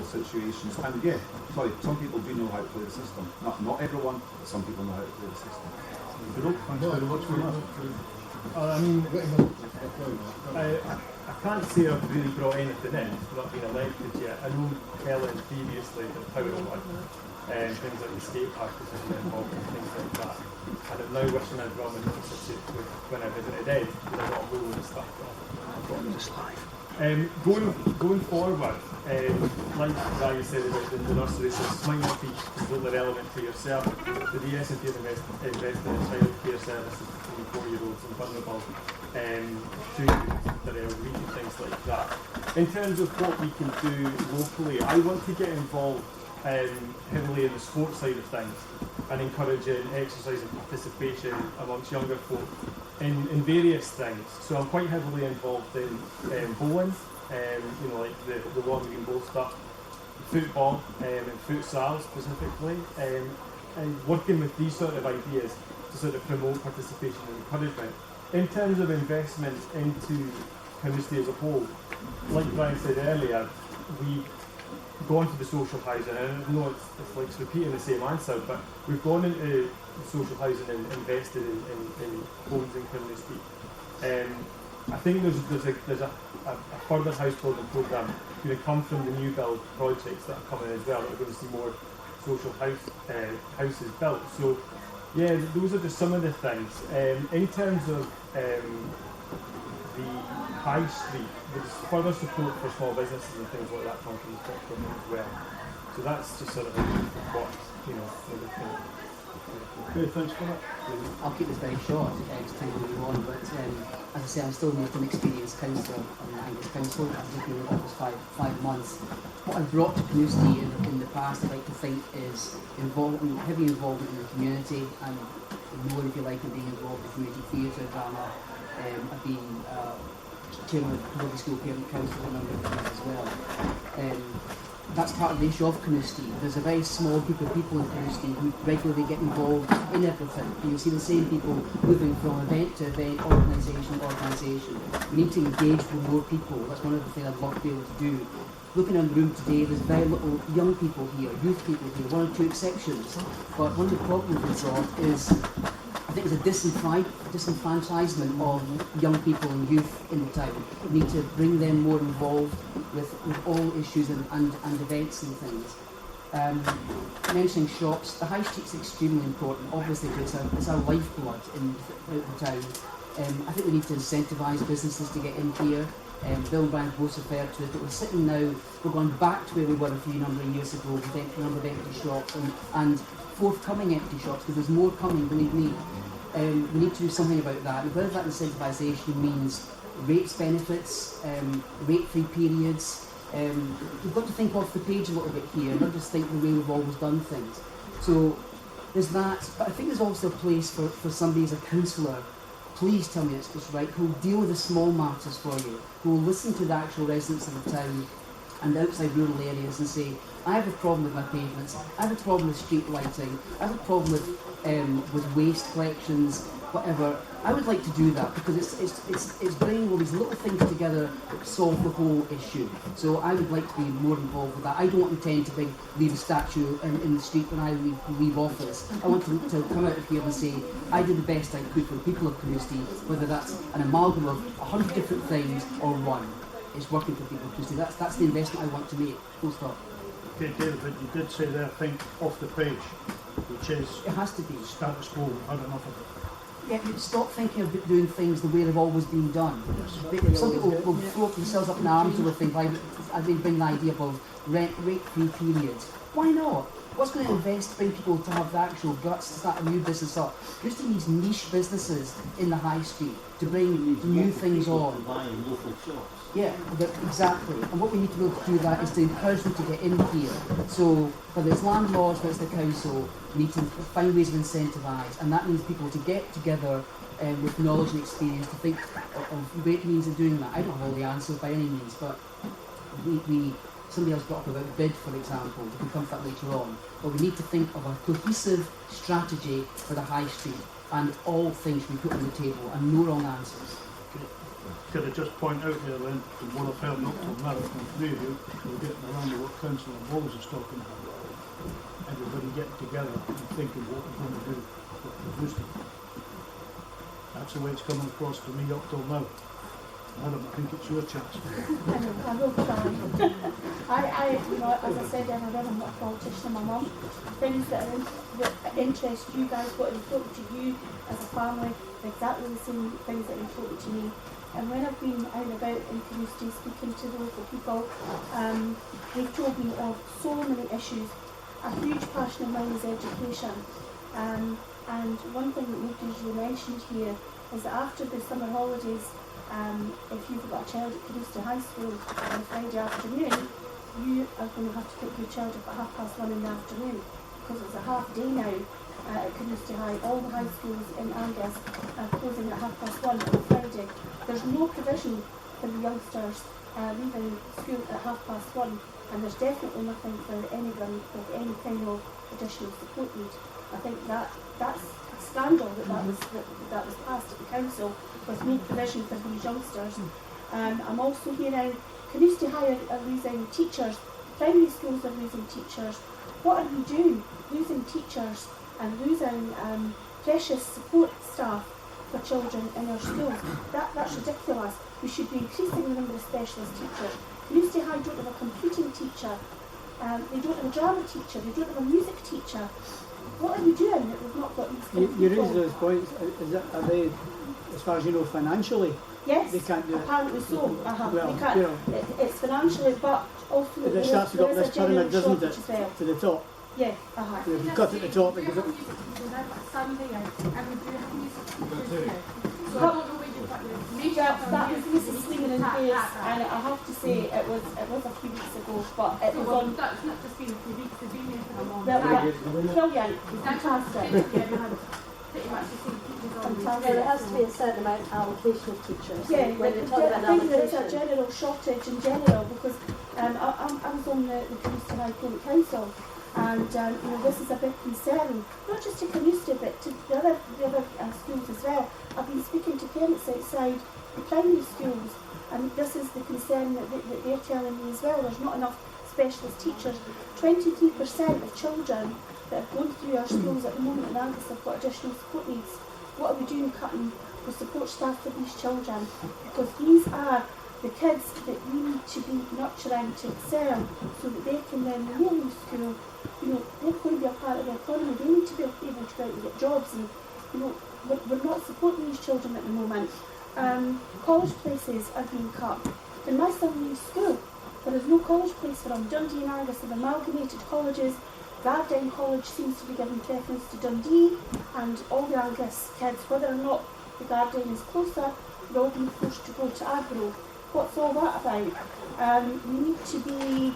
situations. And yeah, sorry, some people do know how to play the system. Not everyone, but some people know how to play the system. Thanks very much for that. I can't say I've really brought anything in, I've not been elected yet. I know Helen previously did Power One, and things like the skate park was involved and things like that. And I'm now wishing I'd run into when I visited Ed, because I got a load of stuff. Going forward, like Ryan said about the nursery, so this might not be completely relevant to yourself. The DSNP is investing in childcare services for 24-year-olds and vulnerable to their elderly and things like that. In terms of what we can do locally, I want to get involved heavily in the sports side of things and encouraging exercise and participation amongst younger folk in various things. So I'm quite heavily involved in bowling, like the one we can both start, football and futsal specifically, and working with these sort of ideas to sort of promote participation and encouragement. In terms of investment into Carnoustie as a whole, like Brian said earlier, we've gone to the social housing, and I know it's like repeating the same answer, but we've gone into social housing and invested in homes in Carnoustie. I think there's a further house building programme going to come from the new build projects that are coming as well. That we're going to see more social houses built. So yeah, those are just some of the things. In terms of the high street, there's further support for small businesses and things like that coming from the top government as well. So that's just sort of what we're looking at. Okay, thanks for that. I'll keep this very short because time will go on, but as I say, I'm still not an experienced councillor on the Angus Council. I've just been in office five months. What I've brought to Carnoustie in the past, I like to think, is heavy involvement in the community, and more, if you like, in being involved in community theatre, drama. I've been chairman of the Public School Parent Council for a number of years as well. That's part of the issue of Carnoustie. There's a very small group of people in Carnoustie who regularly get involved in everything. You see the same people moving from event to event, organisation to organisation. We need to engage with more people. That's one of the things I'd love to be able to do. Looking around the room today, there's very little young people here, youth people here, one or two exceptions. But one of the problems we've got is, I think, there's a disenfranchisement of young people and youth in the town. We need to bring them more involved with all issues and events and things. Mentioning shops, the high street's extremely important, obviously, because it's our lifeblood in the town. I think we need to incentivise businesses to get in here. Bill and Brian both referred to it, but we're sitting now, we're going back to where we were a few number of years ago with a number of empty shops and forthcoming empty shops, because there's more coming, believe me. We need to do something about that, and whether that incentivisation means rates benefits, rate-free periods. We've got to think off the page a little bit here, not just think the way we've always done things. So there's that, but I think there's also a place for somebody as a councillor, please tell me it's right, who will deal with the small matters for you, who will listen to the actual residents of the town and outside rural areas and say, I have a problem with my pavements, I have a problem with street lighting, I have a problem with waste collections, whatever. I would like to do that because it's bringing all these little things together that solve the whole issue. So I would like to be more involved with that. I don't intend to leave a statue in the street when I leave office. I want to come out of here and say, I did the best I could for the people of Carnoustie, whether that's an amalgam of 100 different things or one. It's working for people of Carnoustie. That's the investment I want to make. Full stop. Okay, David, but you did say there, think off the page, which is it has to be status quo. We've had enough of it. Yeah, stop thinking of doing things the way they've always been done. Some people will throw themselves up in arms over things. I've been bringing the idea of rate-free periods. Why not? What's going to invest to bring people to have the actual guts to start a new business up? Just in these niche businesses in the high street to bring new things on. Buying local shops. Yeah, exactly. And what we need to be able to do that is to encourage them to get in here. So whether it's landlords, whether it's the council, we need to find ways of incentivise, and that means people to get together with knowledge and experience to think of great means of doing that. I don't have all the answers by any means, but somebody else brought up about bid, for example. We can come to that later on. But we need to think of a cohesive strategy for the high street, and all things should be put on the table, and no wrong answers. could I just point out there then, from what I've heard up till now from three of you, we're getting around to what Councillor Bowles is talking about. Everybody getting together and thinking what we're going to do with Carnoustie. That's the way it's coming across to me up till now. Madam, I think it's your chance. I will try. You know, as I said earlier, I'm not a politician, I'm a mum. Things that interest you guys, what are important to you as a family, exactly the same things that are important to me. And when I've been out and about in Carnoustie speaking to the local people, they've told me of so many issues. A huge passion of mine is education. And one thing that nobody's usually mentioned here is that after the summer holidays, if you've got a child at Carnoustie High School on a Friday afternoon, you are going to have to pick your child up at 1:30 in the afternoon, because it's a half day now at Carnoustie High. All the high schools in Angus are closing at 1:30 on a Friday. There's no provision for the youngsters leaving school at 1:30, and there's definitely nothing for anyone with any kind of additional support need. I think that's a scandal that was passed at the council with no provision for these youngsters. I'm also hearing Carnoustie High are losing teachers, primary schools are losing teachers. What are we doing? Losing teachers and losing precious support staff for children in our schools. That's ridiculous. We should be increasing the number of specialist teachers. Carnoustie High don't have a computing teacher, they don't have a drama teacher, they don't have a music teacher. What are we doing that we've not got these kind of You people? raise those points. Are they, as far as you know, financially? Yes, they can't do it. apparently so. Well, they can't. you know, It's financially, but also it starts to go up this pyramid, doesn't it? as well. To the top. Yeah, If you cut at the top, it goes up. Sunday, I would do have music teachers here. So I Well, don't know where you put the that was Mrs. Sleeman in place, and I have to say it was a few weeks ago, but it was on. That's not just been a few weeks, they've been here for a long Well, time. brilliant, fantastic. Pretty much the same teachers on Fantastic. There has to be a certain amount of allocation of teachers. Yeah, when you talk I about think there is a allocation. general shortage in general, because I was on the Carnoustie High Clinic Council, and you know, this is a big concern, not just to Carnoustie but to the other schools as well. I've been speaking to parents outside the primary schools, and this is the concern that they're telling me as well. There's not enough specialist teachers. 23% of children that are going through our schools at the moment in Angus have got additional support needs. What are we doing cutting the support staff for these children? Because these are the kids that we need to be nurturing to excel, so that they can then, when they leave school, you know, they're going to be a part of the economy. They need to be able to go out and get jobs, and you know, we're not supporting these children at the moment. College places are being cut. When my son leaves school, there is no college place for him. Dundee and Angus have amalgamated colleges. Garden College seems to be giving preference to Dundee, and all the Angus kids, whether or not the Garden is closer, they're all being forced to go to Agro. What's all that about? We need to be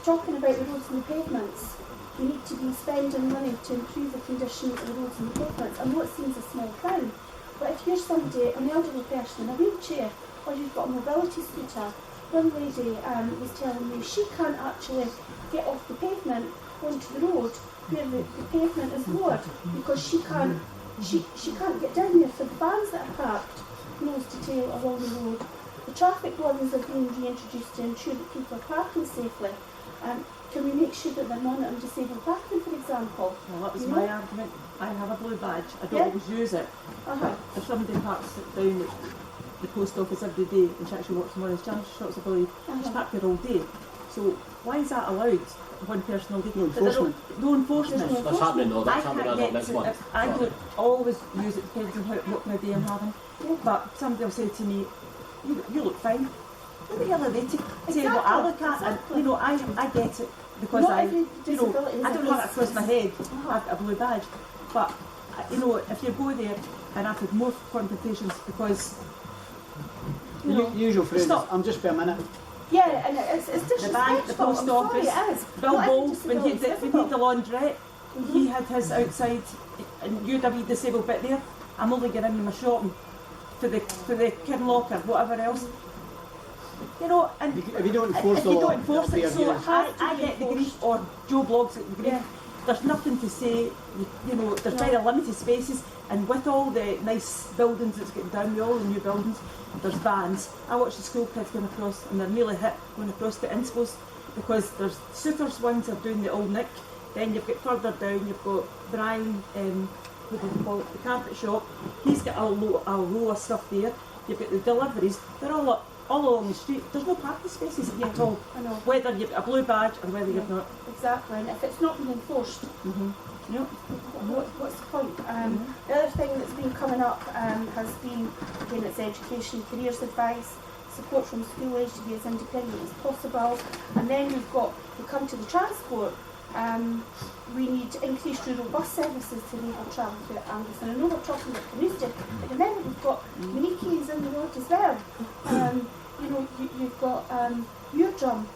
talking about the roads and the pavements. We need to be spending money to improve the condition of the roads and the pavements. I know it seems a small thing, but if you're somebody, an elderly person in a wheelchair, or you've got a mobility scooter, one lady was telling me she can't actually get off the pavement onto the road where the pavement is lowered, because she can't get down there for the vans that are parked nose to tail along the road. The traffic wardens are being reintroduced to ensure that people are parking safely. Can we make sure that they're monitoring disabled parking, for example? Well, that was my argument. I have a blue badge. I don't Yeah. always use it. But if somebody parks down at the post office every day, and she actually works Morrison's shops, I believe, she's parked there all day. So why is that allowed? One person all day. No enforcement. No enforcement. There's no That's happening though, I that's happening can't as of get next to, month. I don't always use it, depends on what kind of day I'm having. Yeah. But somebody will say to me, you look fine. Look at the other day to say what I look at, and you know, I get it, because Not I, every you know, disability is I a don't have it across my head, Uh-huh. I've got a blue badge. But you know, if you go there, and I've had more confrontations because you know, Usual phrase is, stop. I'm just for a minute. Yeah, and it's The bank, the disrespectful. post I'm sorry, office, it is. Bill Not every Bowles, when he disability is did the difficult. laundrette, he had his outside and UW disabled bit there. I'm only getting in my shopping for the kid locker, whatever else. You know, and If you don't enforce if the you law, don't enforce it'll be it, so abused. I get the grief, or Joe Bloggs at the grief. Yeah. there's nothing to say. You know, there's very limited spaces, and with all the nice buildings that's getting down, with all the new buildings, there's vans. I watch the school kids going across, and they're nearly hit going across to Innsbruck, because there's Suitors ones are doing the old nick. Then you've got further down, you've got Brian, what do you call it, the carpet shop. He's got a row of stuff there. You've got the deliveries. They're all up, all along the street. There's no parking spaces here at all. I know. Whether you've got a blue badge or whether you've not. Exactly, and if it's not been enforced, Yep. what's the point? The other thing that's been coming up has been, again, it's education, careers advice, support from school age to be as independent as possible, and then we come to the transport. We need increased rural bus services to enable travel through Angus. And I know we're talking about Carnoustie, but remember we've got Maniki's in the road as well. You know, you've got your drum.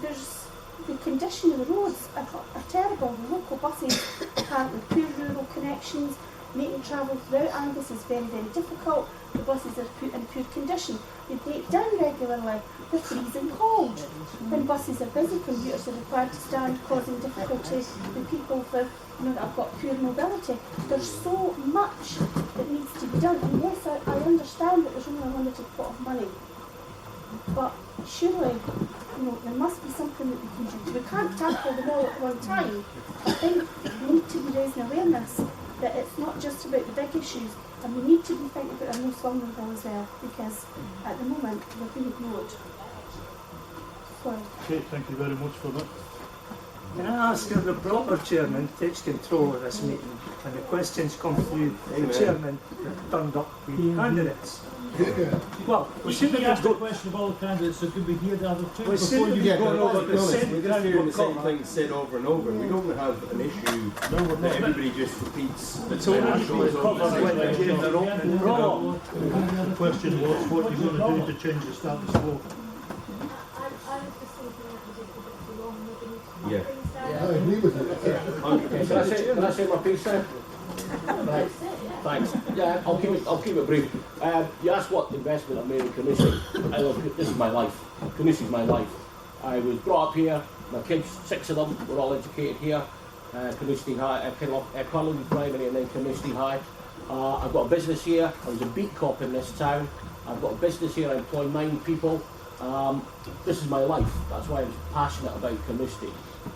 There's the condition of the roads are terrible. The local buses can't with poor rural connections. Making travel throughout Angus is very, very difficult. The buses are put in poor condition. They break down regularly. They're freezing cold. When buses are busy, commuters are required to stand, causing difficulty with people that have got poor mobility. There's so much that needs to be done. And yes, I understand that there's only a limited pot of money. But surely, there must be something that we can do. We can't tackle them all at one time. I think we need to be raising awareness that it's not just about the big issues, and we need to be thinking about our most vulnerable as well, because at the moment they're being ignored. Okay, thank you very much for that. Can I ask if the proper chairman takes control of this meeting and the questions come through the chairman turned up with candidates? Well, we Should seem we to ask the go. question of all the candidates, so could we hear the other two We seem before to you be go going on? over the same We're just hearing the same thing said over and over. We don't have an issue that everybody just repeats. It's only covered when they give their opening prologue. The question was, what are you going to do to change the status quo? I was just thinking that was a bit too long, maybe need to Yeah. things down. I agree with you. Can I say my piece then? Right. Thanks. Yeah, I'll keep it brief. You asked what investment I made in Carnoustie. This is my life. Carnoustie is my life. I was brought up here. My kids, 6 of them, were all educated here. Carnoustie High, Carnoustie Primary, and then Carnoustie High. I've got a business here. I was a beat cop in this town. I've got a business here. I employ 9 people. This is my life. That's why I'm passionate about Carnoustie.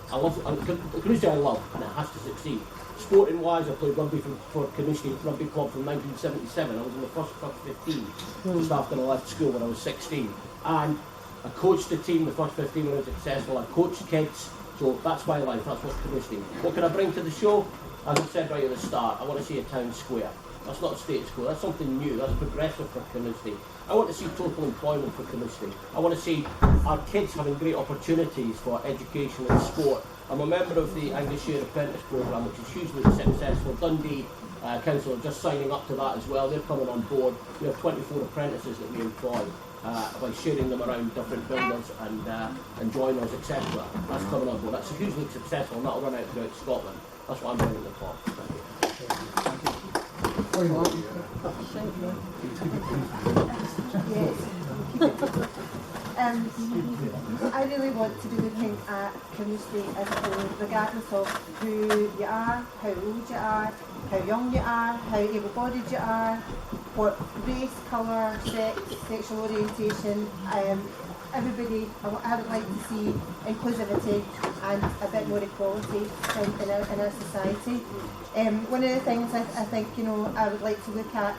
Carnoustie I love, and it has to succeed. Sporting wise, I played rugby for Carnoustie Rugby Club from 1977. I was in the first 15, just after I left school when I was 16. And I coached the team, the first 15 when I was successful. I coached kids, so that's my life, that's what Carnoustie. What can I bring to the show? As I said right at the start, I want to see a town square. That's not a status quo, that's something new, that's progressive for Carnoustie. I want to see total employment for Carnoustie. I want to see our kids having great opportunities for education and sport. I'm a member of the Angus Share Apprentice Programme, which is hugely successful. Dundee Council are just signing up to that as well. They're coming on board. We have 24 apprentices that we employ by sharing them around different buildings and joiners, etc. That's coming on board. That's hugely successful, and that'll run out throughout Scotland. That's what I'm bringing to the club. I really want to be looking at Carnoustie as a whole, regardless of who you are, how old you are, how young you are, how able-bodied you are, what race, colour, sex, sexual orientation. Everybody, I would like to see inclusivity and a bit more equality in our society. One of the things I think, I would like to look at,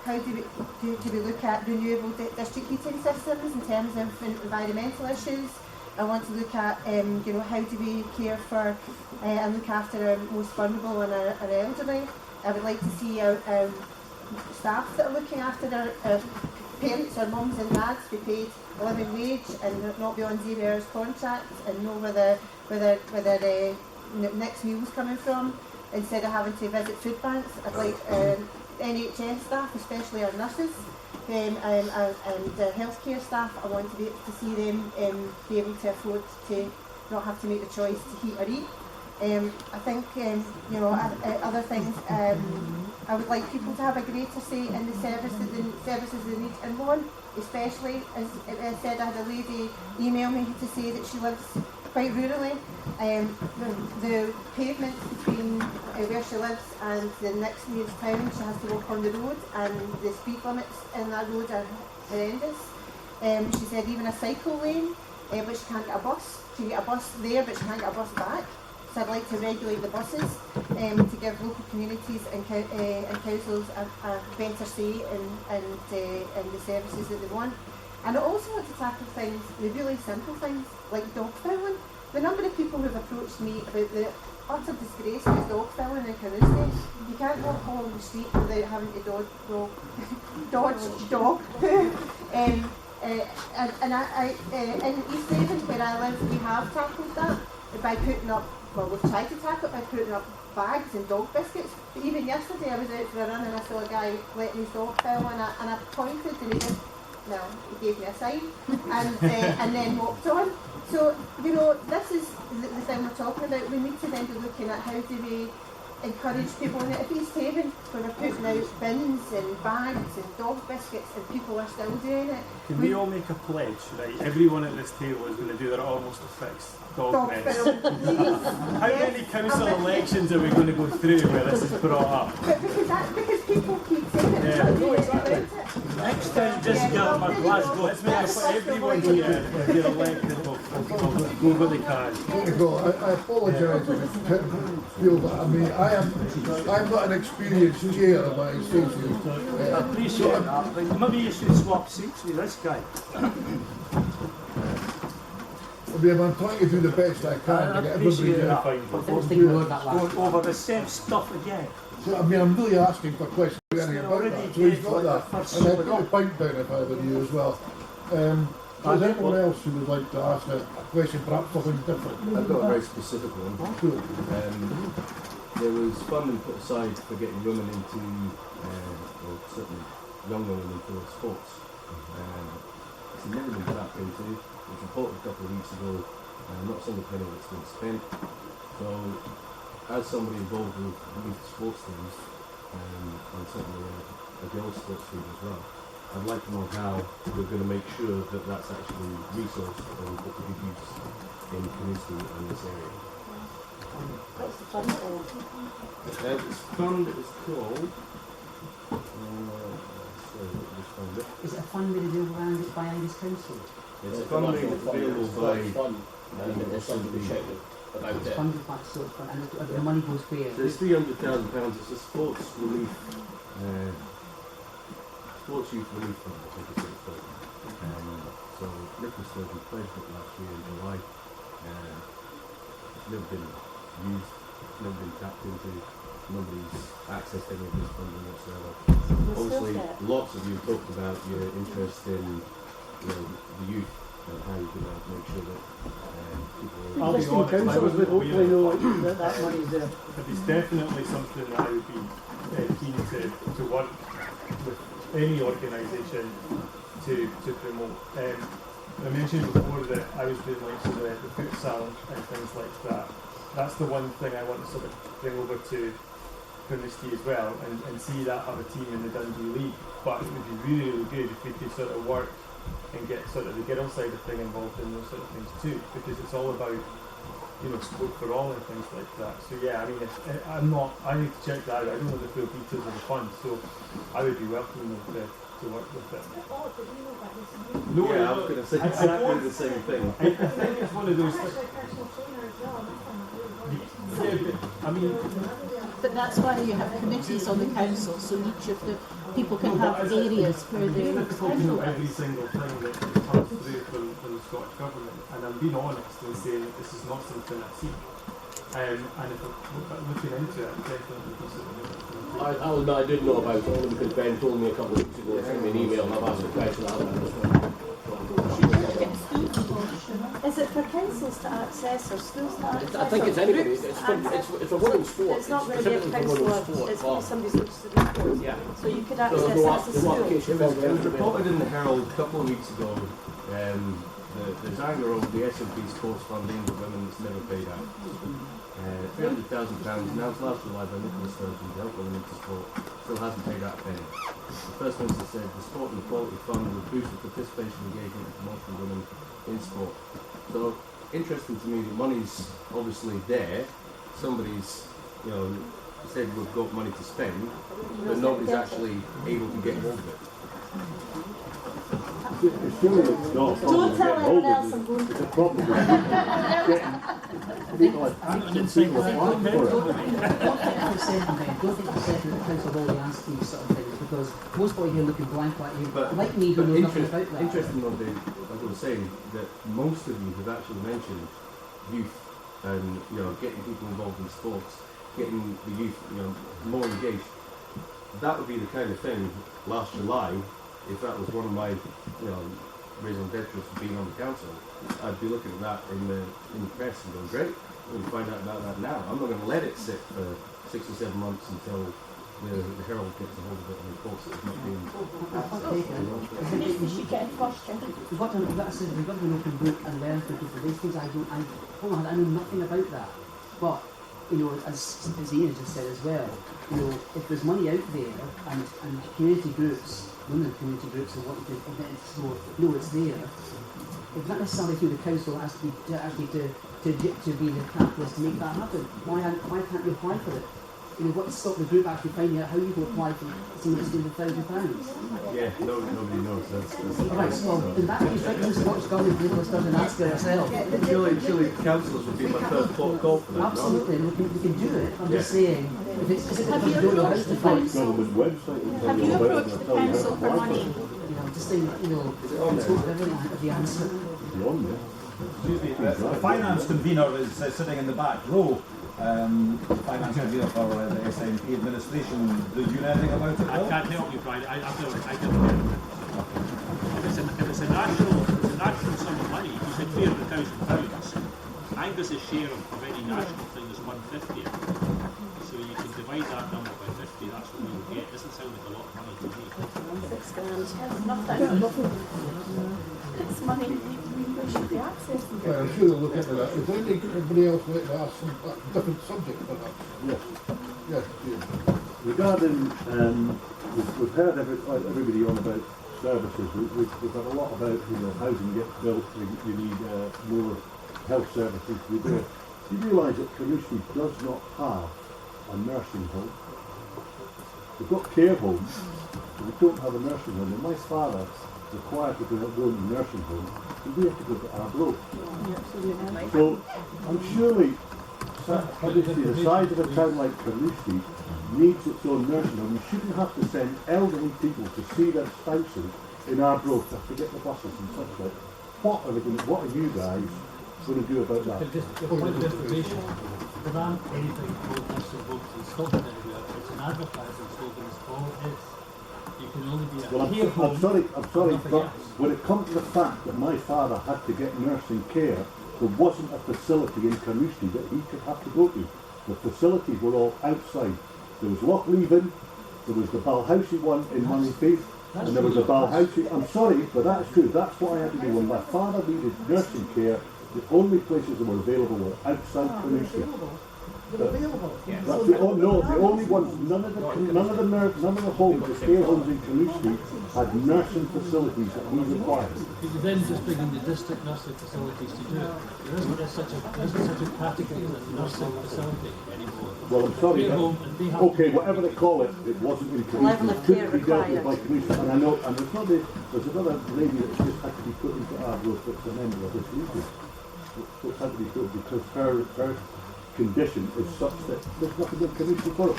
how do we look at renewable district heating systems in terms of environmental issues. I want to look at, how do we care for and look after our most vulnerable and our elderly. I would like to see our staff that are looking after our parents, our mums and dads, be paid a living wage and not be on 0 hours contracts, and know where the next meal's coming from, instead of having to visit food banks. I'd like NHS staff, especially our nurses, and healthcare staff. I want to be able to see them be able to afford to not have to make the choice to heat or eat. I think, other things, I would like people to have a greater say in the services they need and want, especially, as I said, I had a lady email me to say that she lives quite rurally. The pavement between where she lives and the next nearest town, she has to walk on the road, and the speed limits in that road are horrendous. She said even a cycle lane, but she can't get a bus. She can get a bus there, but she can't get a bus back. So I'd like to regulate the buses to give local communities and councils a better say in the services that they want. And I also want to tackle things, the really simple things, like dog fouling. The number of people who've approached me about the utter disgrace that is dog fouling in Carnoustie. You can't walk along the street without having to dodge dog poo. And in East Haven, where I live, we have tackled that by putting up, well, we've tried to tackle it by putting up bags and dog biscuits. But even yesterday I was out for a run and I saw a guy letting his dog foul, and I pointed and he just, well, he gave me a sign and then walked on. So, you know, this is the thing we're talking about. We need to then be looking at how do we encourage people. And at East Haven, when we're putting out bins and bags and dog biscuits and people are still doing it. Can we all make a pledge, right? Everyone at this table is going to do their almost to fix dog mess. How many council elections are we going to go through where this is brought up? But because people keep saying it. Yeah. Next time, just get them a Glasgow. Let's make it for everyone here. If they're elected, will go where they can. I apologise if it feel that. I mean, I'm not an experienced chair of my association. I appreciate that, but maybe you should swap seats with this guy. I mean, I'm trying to do the best I can to get everybody Going over the same stuff again. So, I mean, I'm really asking for questions about that. So he's got that. And I'd put a point down if I were you as well. Is there anyone else who would like to ask a question, perhaps something different? I've got a very specific one. Cool. There was funding put aside for getting women into, or certainly young women into sports. It's never been tapped into. It was reported a couple of weeks ago, not a single penny that's been spent. So, as somebody involved with youth sports teams, and certainly a girls' sports team as well, I'd like to know how we're going to make sure that that's actually resourced and put to good use in Carnoustie and this area. What's the fund called? This fund is called. Sorry, let me just find it. Is it a fund with a deal around it by Angus Council? It's a funding available by there's somebody checking about It's it. funded by sort of, and the money goes where? So it's £300,000. It's a sports relief, sports youth relief fund, I think it's called. So Nicholas Sturgeon pledged it last year in July. It's never been used, never been tapped into. Nobody's accessed any of this funding whatsoever. Obviously, lots of you talked about your interest in the youth and how you can make sure that people are... I'll be honest, I wasn't hopefully aware know that money's there. but it's definitely something that I would be keen to work with any organisation to promote. I mentioned before that I was doing like the futsal and things like that. That's the one thing I want to sort of bring over to Carnoustie as well, and see that have a team in the Dundee League. But it would be really, really good if we could sort of work and get sort of the girl side of thing involved in those sort of things too, because it's all about, you know, sport for all and things like that. So yeah, I mean, I need to check that out. I don't know the full details of the fund, so I would be welcome to work with it. No, yeah, I was going to say exactly the same thing. I think it's one of those. I mean, but that's why you have committees on the council, so each of the people can have areas where they know every single thing that comes through from the Scottish Government, and I'm being honest in saying that this is not something I've seen. And if I'm looking into it, I'm definitely considering it. I'll admit I did know about it only because Ben told me a couple of weeks ago, sent me an email, and I've asked the question. Is it for councils to access or schools to access? I think it's anybody. It's a women's sport. It's not going to be a council, it's going to be somebody's interested in sport. Yeah. So you could access it as a school. It was reported in the Herald a couple of weeks ago. There's anger over the SNP sports funding for women that's never paid out. £300,000 now it's last July by Nicholas Sturgeon to help women into sport. Still hasn't paid out a penny. The First Minister said the Sport and Equality Fund would boost the participation, engagement and promotion of women in sport. So interesting to me that money's obviously there. Somebody's, you know, said we've got money to spend, but nobody's actually able to get hold of it. Surely it's not a problem Don't to tell get hold anyone else of I'm it. going It's a problem with people like people applying for it. Don't think the second that the council will only answer these sort of things, because most people here looking blank like you, like me, who know nothing about that. Interesting though, Dave, like I was saying, that most of you have actually mentioned youth and, you know, getting people involved in sports, getting the youth, you know, more engaged. That would be the kind of thing last July, if that was one of my, you know, raison d'etre for being on the council, I'd be looking at that in the press and going, great, we'll find out about that now. I'm not going to let it sit for 6 or 7 months until the Herald gets a hold of it and reports that it's not being We should get in first, We've got to have an open book and learn from people. These things I know nothing about that. But, you know, as Ian just said as well, you know, if there's money out there and community groups, women community groups are wanting to know it's there, it's not necessarily through the council that has to be the catalyst to make that happen. Why can't you apply for it? You know, what's stop the group actually finding out how you can apply for something that's £100,000? Yeah, nobody knows. That's right, well, in that case, right, just watch government Nicholas doesn't ask her herself. Surely councillors would be my first port of call for that. Absolutely, we can do it. I'm just saying, if it's Have you approached the council? Have you approached the council for money? You know, just saying, you know, it's not everything I have the answer. Excuse me, the finance convener is sitting in the back row. Finance convener for the SNP administration. Do you know anything about it? I can't help you, Brian. I don't hear of it. If it's a national sum of money, you said £300,000. Angus's share of any national thing is 150. So you can divide that number by 50. That's what we would get. Doesn't sound like a lot of money to me. It's money we should be accessing. Well, I'm sure they'll look into that. Is there anybody else like to ask some different subject perhaps? Yes. Yes, Regarding, we've heard everybody on about services. We've had a lot about, you know, housing gets built, you need more health services to be there. Do you realise that Carnoustie does not have a nursing home? We've got care homes, but we don't have a nursing home. And my father required to go to the nursing home, so we have to go to Arbroath. So I'm surely Carnoustie, the size of a town like Carnoustie, needs its own nursing home. You shouldn't have to send elderly people to see their spouses in Arbroath to get the buses and such like. What are you guys going to do about that? Just a point of information. There aren't anything called nursing homes in Scotland anywhere. It's an advertising slogan. It's all it is. You can only be a care home. I'm sorry, but when it comes to the fact that my father had to get nursing care, there wasn't a facility in Carnoustie that he could have to go to. The facilities were all outside. There was Lochleven, there was the Balhousie one in Moneyfaith, and there was a Balhousie. I'm sorry, but that's true. That's what I had to do. When my father needed nursing care, the only places that were available were outside Carnoustie. They're available. That's the only ones. None of the homes, the care homes in Carnoustie had nursing facilities that we required. You then just bring in the district nursing facilities to do it. There isn't such a category as a nursing facility anymore. Well, I'm sorry. Okay, whatever they call it, it wasn't in Carnoustie. It couldn't be dealt with by Carnoustie. And I know, and there's another lady that just had to be put into Arbroath that's a member of this region. It's had to be put because her condition is such that there's nothing in Carnoustie for it.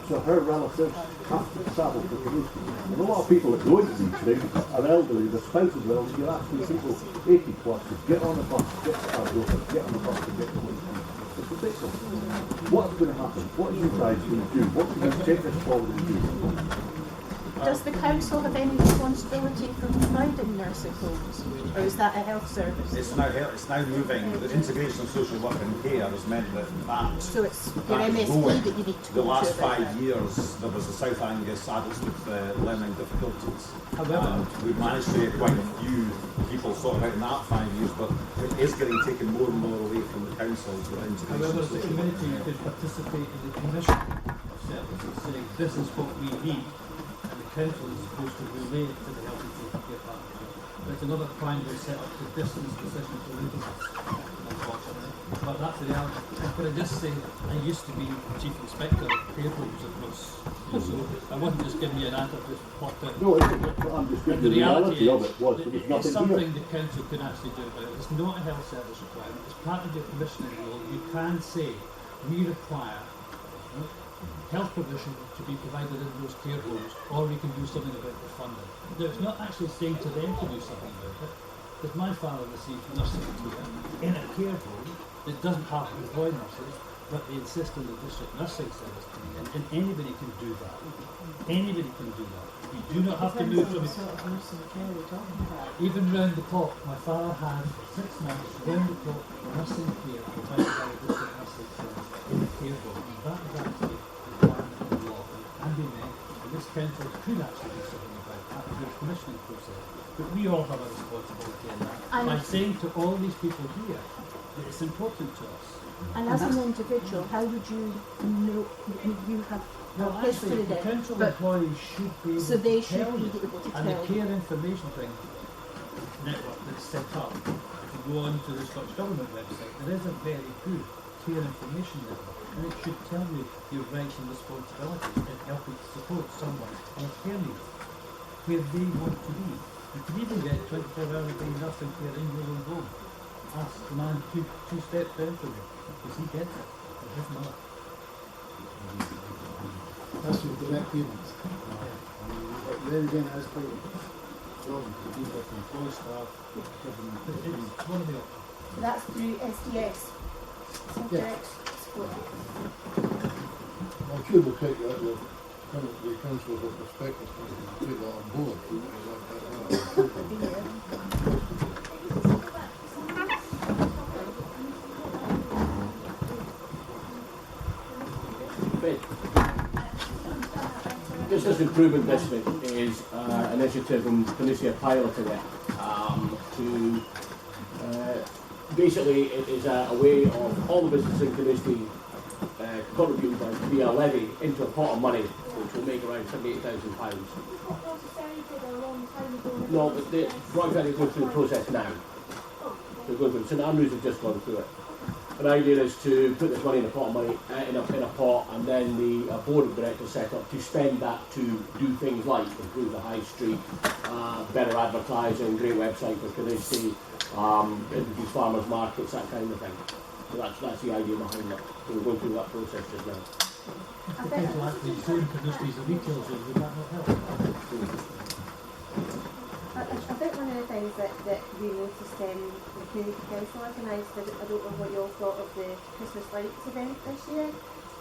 So her relatives have to travel to Carnoustie. And a lot of people that go into these things are elderly, the spouses are elderly. You're asking people 80 plus to get on the bus, get to Arbroath, get on the bus to get to Carnoustie. It's ridiculous. What's going to happen? What are you guys going to do? What can you take this forward and do? Does the council have any responsibility for providing nursing homes, or is that a health service? It's now moving. The integration of social work and care has meant that so it's your MSP that you need to the go last to 5 years there was the South Angus adults with learning difficulties. However, we've managed to get quite a few people sorted out in that 5 years, but it is getting taken more and more away from the council to the integration. However, the community could participate in the commission of services, saying this is what we need. Council is supposed to relate to the Health and Safety Care Partnership. But it's another primary set up to distance decisions for regions. that's the reality. But I just say, I used to be chief inspector of care homes across, so I wasn't just giving you an answer just popped out. No, I'm just But giving the the reality reality of is, it was there was it's nothing something here. the council can actually do about it. It's not a health service requirement. It's part of your commissioning role. You can say, we require health provision to be provided in those care homes, or we can do something about the funding. Now, it's not actually saying to them to do something about it, because my father received nursing care in a care home that doesn't have employed nurses, but they insist on the district nursing service to be in, and anybody can do that. Anybody can do that. You do not have to move from it. Even round the clock, my father had for 6 months round the clock nursing care provided by the district nursing service in a care home. And that is actually a requirement of law and it can be met, and this council could actually do something about that through the commissioning process. But we all have a responsibility in that. By saying to all these people here that it's important to us. And as an individual, how would you know you have Well, history actually, there? potential But employees should be able so they to should tell be you. able to And tell the you. care information thing network that's set up, if you go on to the Scottish Government website, there is a very good care information network, and it should tell you your rights and responsibilities in helping to support someone on a care need where they want to be. You can even get 24-hour a day nursing care in your own home. Ask the man two steps down from you, because he gets it from his mother. That's your direct payments. But then again, as per job, to deal with employee staff, It's one of the options. So that's through SDS. So Yeah. direct support. I'm sure we'll take that, the councillors of perspective, and take that on board. Business Improvement District is an initiative and Carnoustie are piloting it to basically it is a way of all the businesses in Carnoustie contributing via a levy into a pot of money which will make around £78,000. No, but the Royal County is going through the process now. They're going through, St Andrews have just gone through it. The idea is to put this money in a pot of money, in a pot, and then the board of directors set up to spend that to do things like improve the high street, better advertising, great website for Carnoustie, introduce farmers markets, that kind of thing. So that's the idea behind it. So we're going through that process just now. If the council actually showing Carnoustie as a retail zone, would that not help? I think one of the things that we noticed the Community Council organised, I don't know what you all thought of the Christmas lights event this year.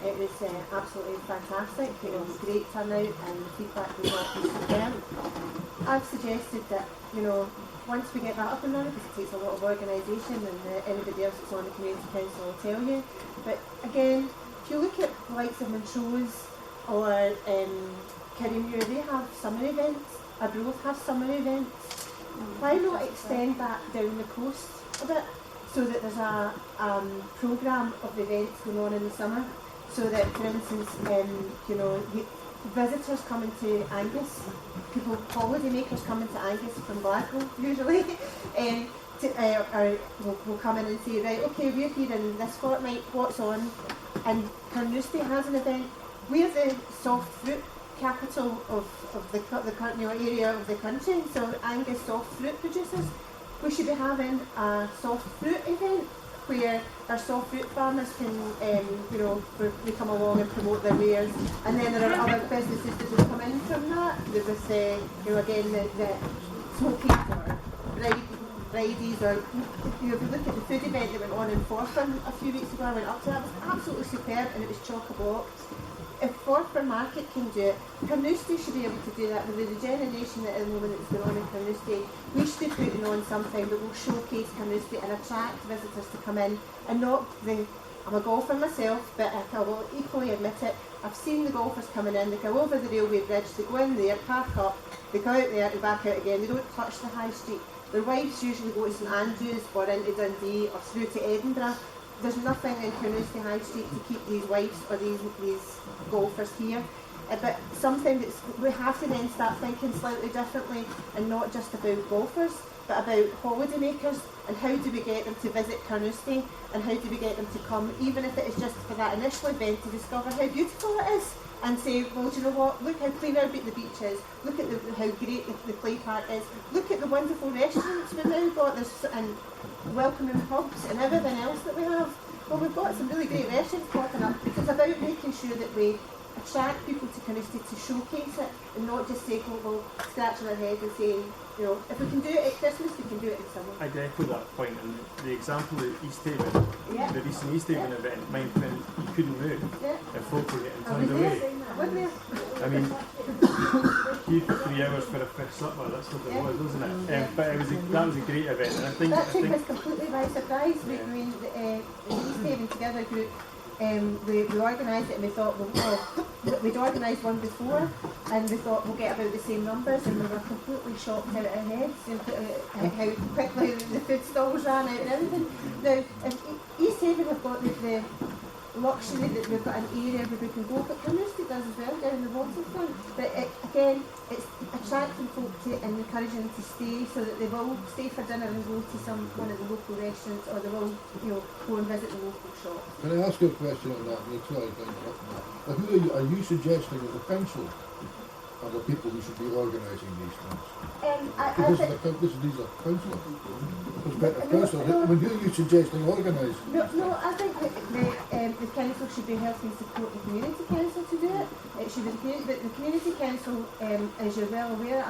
It was absolutely fantastic. It was a great turnout and the feedback was all superb. I've suggested that, once we get that up and running, because it takes a lot of organisation and anybody else that's on the Community Council will tell you. But again, if you look at the likes of Montrose or Kirriemuir, they have summer events. Arbroath have summer events. Why not extend that down the coast a bit so that there's a programme of events going on in the summer so that, for instance, visitors coming to Angus, people, holiday makers coming to Angus from Glasgow usually, will come in and say, right, okay, we're here in this fortnight, what's on? And Carnoustie has an event. We're the soft fruit capital of the area of the country, so Angus soft fruit producers. We should be having a soft fruit event where our soft fruit farmers can, they come along and promote their wares, and then there are other businesses that will come in from that. There was, again, the smoking or Fridays, or if you look at the food event that went on in Forfar a few weeks ago, I went up to that. It was absolutely superb, and it was chock-a-block. If Forfar Market can do it, Carnoustie should be able to do that. With the regeneration at the moment that's going on in Carnoustie, we should be putting on something that will showcase Carnoustie and attract visitors to come in, and not I'm a golfer myself, but I will equally admit it, I've seen the golfers coming in, they go over the railway bridge, they go in there, park up, they go out there, they back out again, they don't touch the high street. Their wives usually go to St Andrews or into Dundee or through to Edinburgh. There's nothing in Carnoustie High Street to keep these wives or these golfers here. But something we have to then start thinking slightly differently and not just about golfers. but about holidaymakers and how do we get them to visit Carnoustie and how do we get them to come, even if it is just for that initial event, to discover how beautiful it is and say, well, do you know what, look how clean our the beach is, look at how great the play park is, look at the wonderful restaurants we've now got, and welcoming pubs and everything else that we have. Well, we've got some really great restaurants popping up. It's about making sure that we attract people to Carnoustie to showcase it and not just say, well, scratching our head and saying, you know, if we can do it at Christmas, we can do it in summer. I'd echo that point, and the example of East Haven, Yeah. the recent East Haven event, mine when you couldn't move, Yeah. if folk were getting I was turned there, away. I was there. I mean, queued for 3 hours for a fish supper, that's what it was, wasn't it? Yeah. But that was a great event, and I think... That took us completely by surprise. We, Yeah. I mean, the East Haven Together group, we organised it and we thought, well, we'd organised one before and we thought we'll get about the same numbers, and we were completely shocked out of our heads and how quickly the food stalls ran out and everything. Now, East Haven have got the luxury that we've got an area where we can go, but Carnoustie does as well down the waterfront. But again, it's attracting folk to and encouraging them to stay so that they will stay for dinner and go to one of the local restaurants, or they will, you know, go and visit the local shops. Can I ask you a question on that? Who are you suggesting as a council are the people who should be organising these things? These are councillors. When who are you suggesting organising? No, I think that the council should be helping support the community council to do it. It should be the community council, as you're well aware,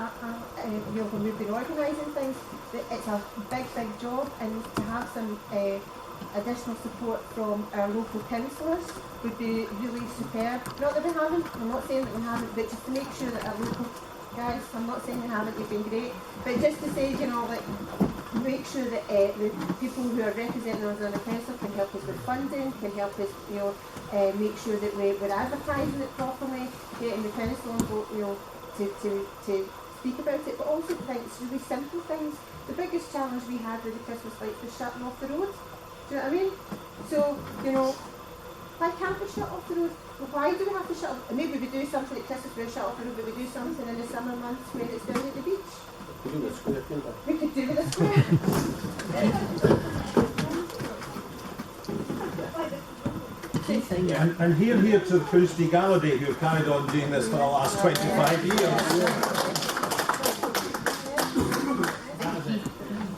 you know, when we've been organising things, that it's a big job, and to have some additional support from our local councillors would be really superb. Not that we haven't, I'm not saying that we haven't, but just to make sure that our local guys, I'm not saying they haven't, they've been great, but just to say, you know, like, make sure that the people who are representing us on the council can help us with funding, can help us, you know, make sure that we're advertising it properly, getting the council on board, you know, to speak about it, but also things, really simple things. The biggest challenge we had with the Christmas lights was shutting off the road. Do you know what I mean? So, you know, why can't we shut off the road? Well, why do we have to shut off? Maybe we do something at Christmas where we shut off the road, but we do something in the summer months where it's down at the beach. We do the square, couldn't we? We could do with a square. And here to the Carnoustie Gallaudet, who have carried on doing this for the last 25 years.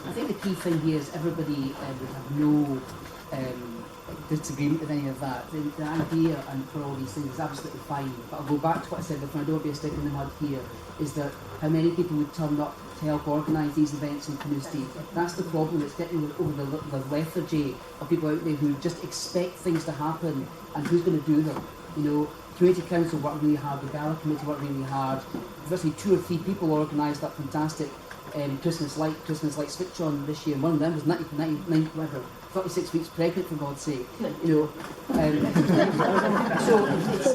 I think the key thing here is everybody would have no disagreement with any of that. The idea and for all these things is absolutely fine. But I'll go back to what I said before, I don't want to be a stick in the mud here, is that how many people would turn up to help organise these events in Carnoustie. That's the problem, it's getting over the lethargy of people out there who just expect things to happen, and who's going to do them? You know, community council worked really hard, the Gala committee worked really hard. Virtually 2 or 3 people organised that fantastic Christmas light switch on this year. One of them was 36 weeks pregnant, for God's sake. You know, so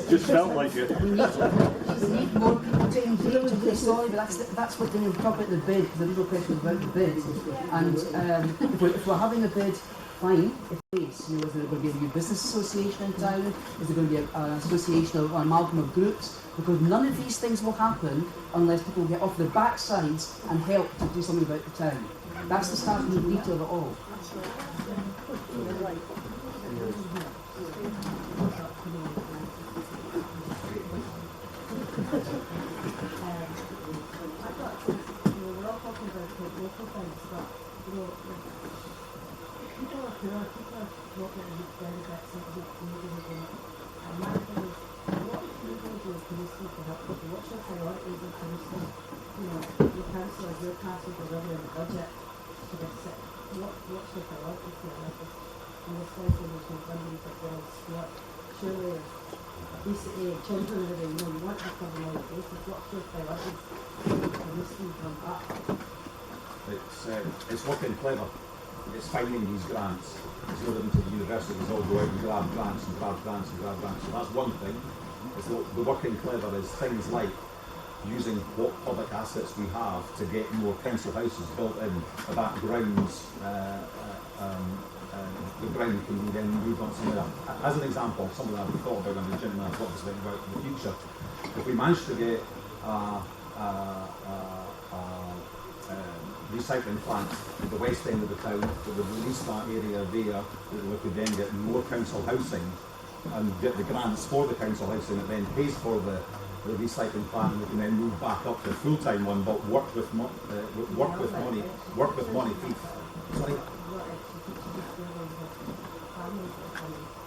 just felt like it. We need more people to engage in this story, but that's what we talk about the bid, because the original question was about the bid. And if we're having a bid, fine. You know, is there going to be a new business association in town? Is there going to be an association or an amalgam of groups? Because none of these things will happen unless people get off their backsides and help to do something about the town. That's the starting detail of it all. What's your priorities in Carnoustie? You know, your councillors, your council delivering the budget to this set. What's your priorities here? And this place where there's no funding for girls, what? Surely basically children living, you know, you want to cover all the bases. What's your priorities in Carnoustie from up? It's working clever. It's finding these grants. It's not into the universities all go out and grab grants and grab grants and grab grants. So that's one thing. It's the working clever is things like using what public assets we have to get more council houses built in the back grounds. The ground can be then moved on somewhere. As an example, something I've thought about in the gym and I've thought about in the future. If we manage to get recycling plants at the west end of the town, that would release that area there, that we could then get more council housing and get the grants for the council housing that then pays for the recycling plant, and we can then move back up to a full-time one, but work with money. Sorry.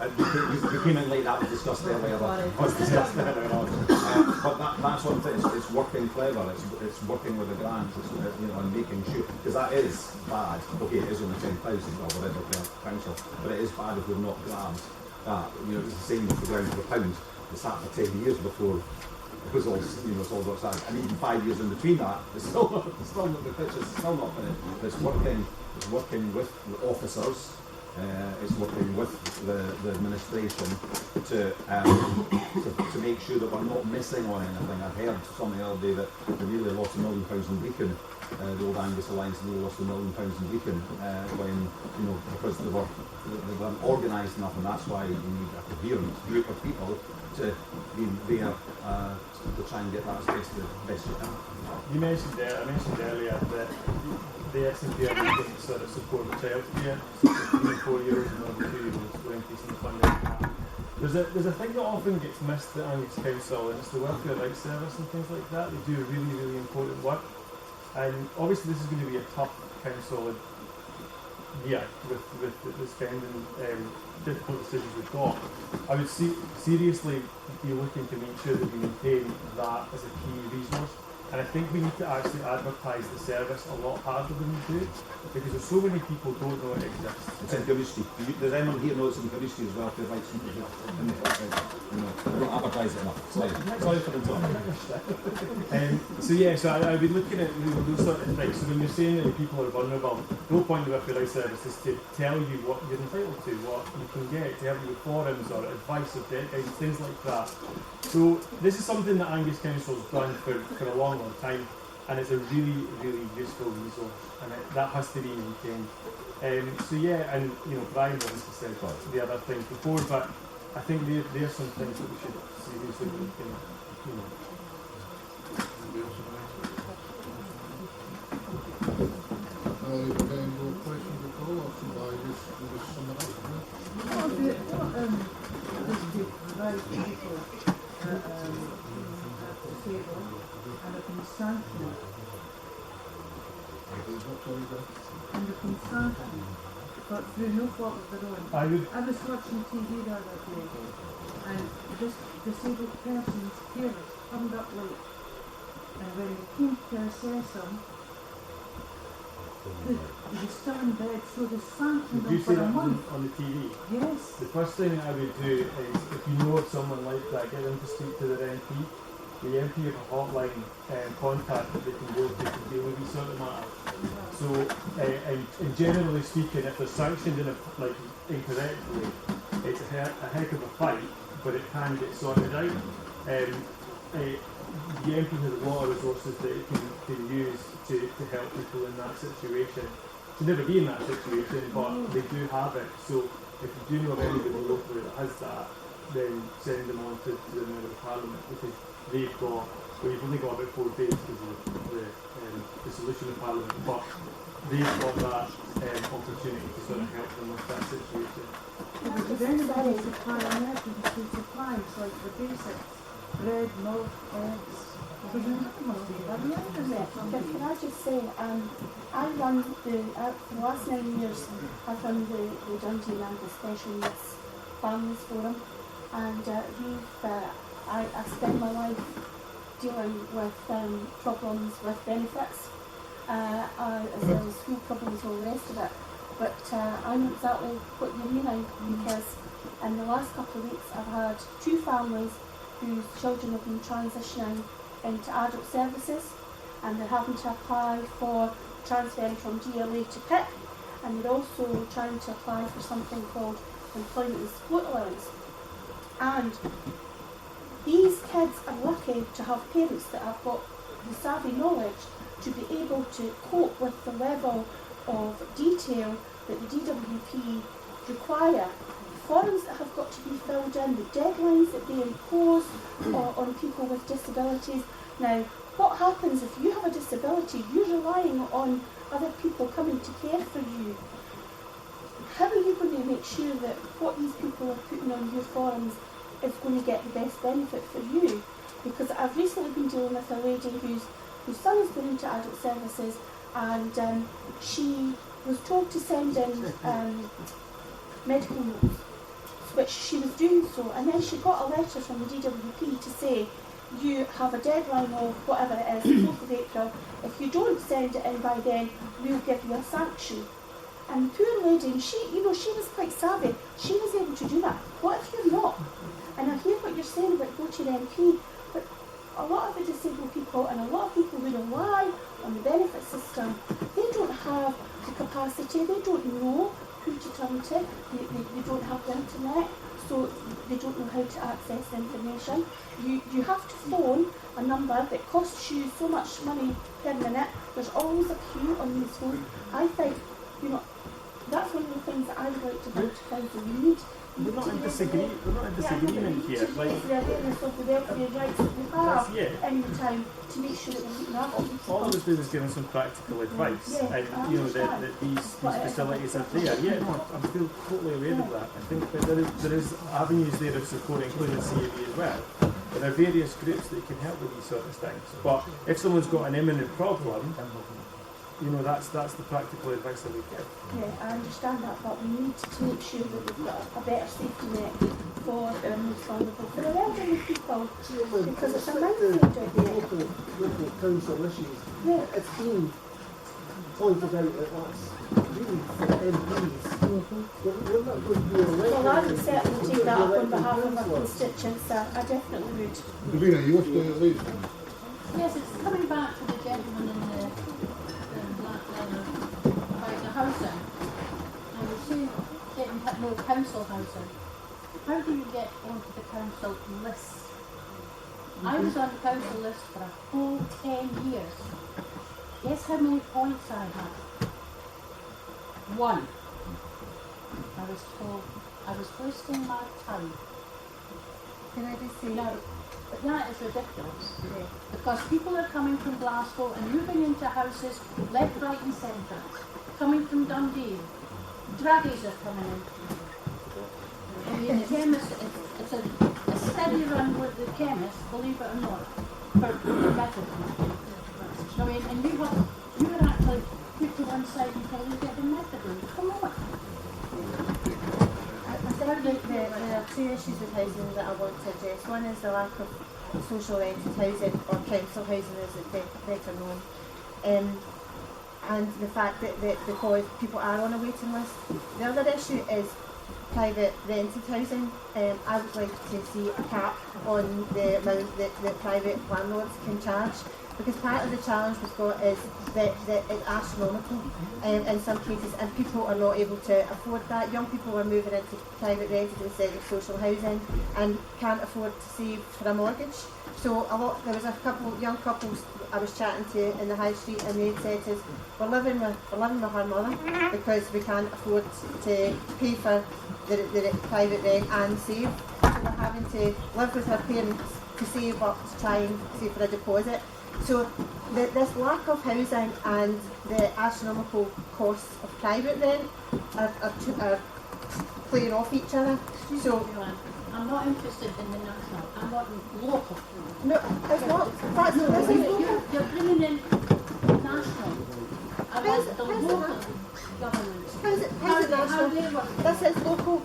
We came in late, that was discussed earlier. But that's one thing, it's working clever, it's working with the grants, it's, and making sure, because that is bad. Okay, it is only 10,000 or whatever per council, but it is bad if we've not grabbed that. It's the same with the ground for a pound. It's sat for 10 years before it was all, it's all got started. And even 5 years in between that, it's still not the pitch is still not finished. It's working with the officers. It's working with the administration to make sure that we're not missing on anything. I heard something the other day that they nearly lost £1 million in Beacon. The old Angus Alliance nearly lost £1 million in Beacon when because they weren't organised enough, and that's why you need a coherent group of people to be there to try and get that as best you can. I mentioned earlier that the S&P are looking to sort of support the childcare, so 3 and 4 years and over 2 years, we're increasing the funding. There's a thing that often gets missed at Angus Council, and it's the Welfare Rights Service and things like that. They do really, really important work, and obviously this is going to be a tough council year with the spending difficult decisions we've got. I would seriously be looking to make sure that we maintain that as a key resource. And I think we need to actually advertise the service a lot harder than we do, because there's so many people don't know it exists. It's in Carnoustie. Does anyone here know it's in Carnoustie as well? Because they don't advertise it enough. Sorry for the talk. So I've been looking at those sort of things. So when you're saying that the people are vulnerable, the whole point of the Welfare Rights Service is to tell you what you're entitled to, what you can get, to help you with forums or advice or debt guidance, things like that. So this is something that Angus Council has done for a long time, and it's a really, really useful resource, and that has to be maintained. And Brian obviously said the other things before, but I think there are some things that we should seriously look at. Any more questions at all, or should I just sum it up? And a consumption. And a consumption. But through no fault of their own. I was watching TV the other day, and this disabled person's parents turned up late. And when they came to assess him, he was still in bed, so they sanctioned him for a month. On the TV? Yes. The first thing I would do is, if you know of someone like that, get them to speak to their MP. The MP have a hotline contact that they can go to deal with these sort of matters. So, and generally speaking, if they're sanctioned incorrectly, it's a heck of a fight, but it can get sorted out. The MP has a lot of resources that it can use to help people in that situation. To never be in that situation, but they do have it. So if you do know of anybody locally that has that, then send them on to the Member of Parliament, because they've got, you've only got about 4 days because of the solution of Parliament, but they've got that opportunity to sort of help them with that situation. Does anybody supply emergency supplies, like the basics, bread, milk, eggs? Can I just say, I run for the last 9 years, I've run the Dundee and the Special Needs Families Forum, and I spend my life dealing with problems with benefits, as well as school problems and all the rest of it. But I know exactly what you mean, because in the last couple of weeks I've had 2 families whose children have been transitioning into adult services, and they're having to apply for transferring from DLA to PIP, and they're also trying to apply for something called employment and support allowance. And these kids are lucky to have parents that have got the savvy knowledge to be able to cope with the level of detail that the DWP require. The forms that have got to be filled in, the deadlines that they impose on people with disabilities. Now, what happens if you have a disability? You're relying on other people coming to care for you. How are you going to make sure that what these people are putting on your forms is going to get the best benefit for you? Because I've recently been dealing with a lady whose son is going into adult services, and she was told to send in medical notes, which she was doing so, and then she got a letter from the DWP to say, you have a deadline of whatever it is, 4th of April. If you don't send it in by then, we'll give you a sanction. And the poor lady, and she was quite savvy, she was able to do that. What if you're not? And I hear what you're saying about go to your MP, but a lot of the disabled people and a lot of people who rely on the benefit system, they don't have the capacity, they don't know who to turn to, they don't have the internet, so they don't know how to access the information. You have to phone a number that costs you so much money per minute. There's always a queue on these phones. I think, that's one of the things that I would like to bring to council. We're not in disagreement here. To raise the awareness of the welfare rights that we have in the town to make sure that we're looking after these people. All I was doing is giving some practical advice, and that these facilities are there. Yeah, no, I'm still totally aware of that. I think that there is avenues there of support, including CAB as well. But there are various groups that can help with these sort of things. But if someone's got an imminent problem, that's the practical advice that we give. Yeah, I understand that, but we need to make sure that we've got a better safety net for our most vulnerable, for our elderly people, because it's a minefield out there. Local council issues. Yeah. It's been pointed out that that's really for MPs. We're not going to be elected. Well, I would certainly take that up on behalf of our constituents. I definitely would. Davina, you wish to lead? Yes, it's coming back to the gentleman in the black leather about the housing. I was saying getting no council housing. How do you get onto the council list? I was on the council list for a whole 10 years. Guess how many points I had? 1. I was told I was wasting my time. Can I just say? No, but that is ridiculous. Yeah. Because people are coming from Glasgow and moving into houses left, right and centre. Coming from Dundee. Draggies are coming in. I mean, the chemist, it's a steady run with the chemist, believe it or not, for methadone. I mean, and you are actually put to one side until you get the methadone. Come on. I think there are two issues with housing that I want to address. One is the lack of social rented housing, or council housing as it's better known. And the fact that because people are on a waiting list. The other issue is private rented housing. I would like to see a cap on the amount that private landlords can charge, because part of the challenge we've got is that it's astronomical in some cases, and people are not able to afford that. Young people are moving into private rented instead of social housing and can't afford to save for a mortgage. So there was a couple young couples I was chatting to in the high street, and they said to us, we're living with our mother because we can't afford to pay for the private rent and save. So we're having to live with our parents to save up to try and save for a deposit. So this lack of housing and the astronomical costs of private rent are playing off each other. So I'm not interested in the national. I'm wanting local. No, it's not. You're bringing in national. I want the local government. How's it national? This is local.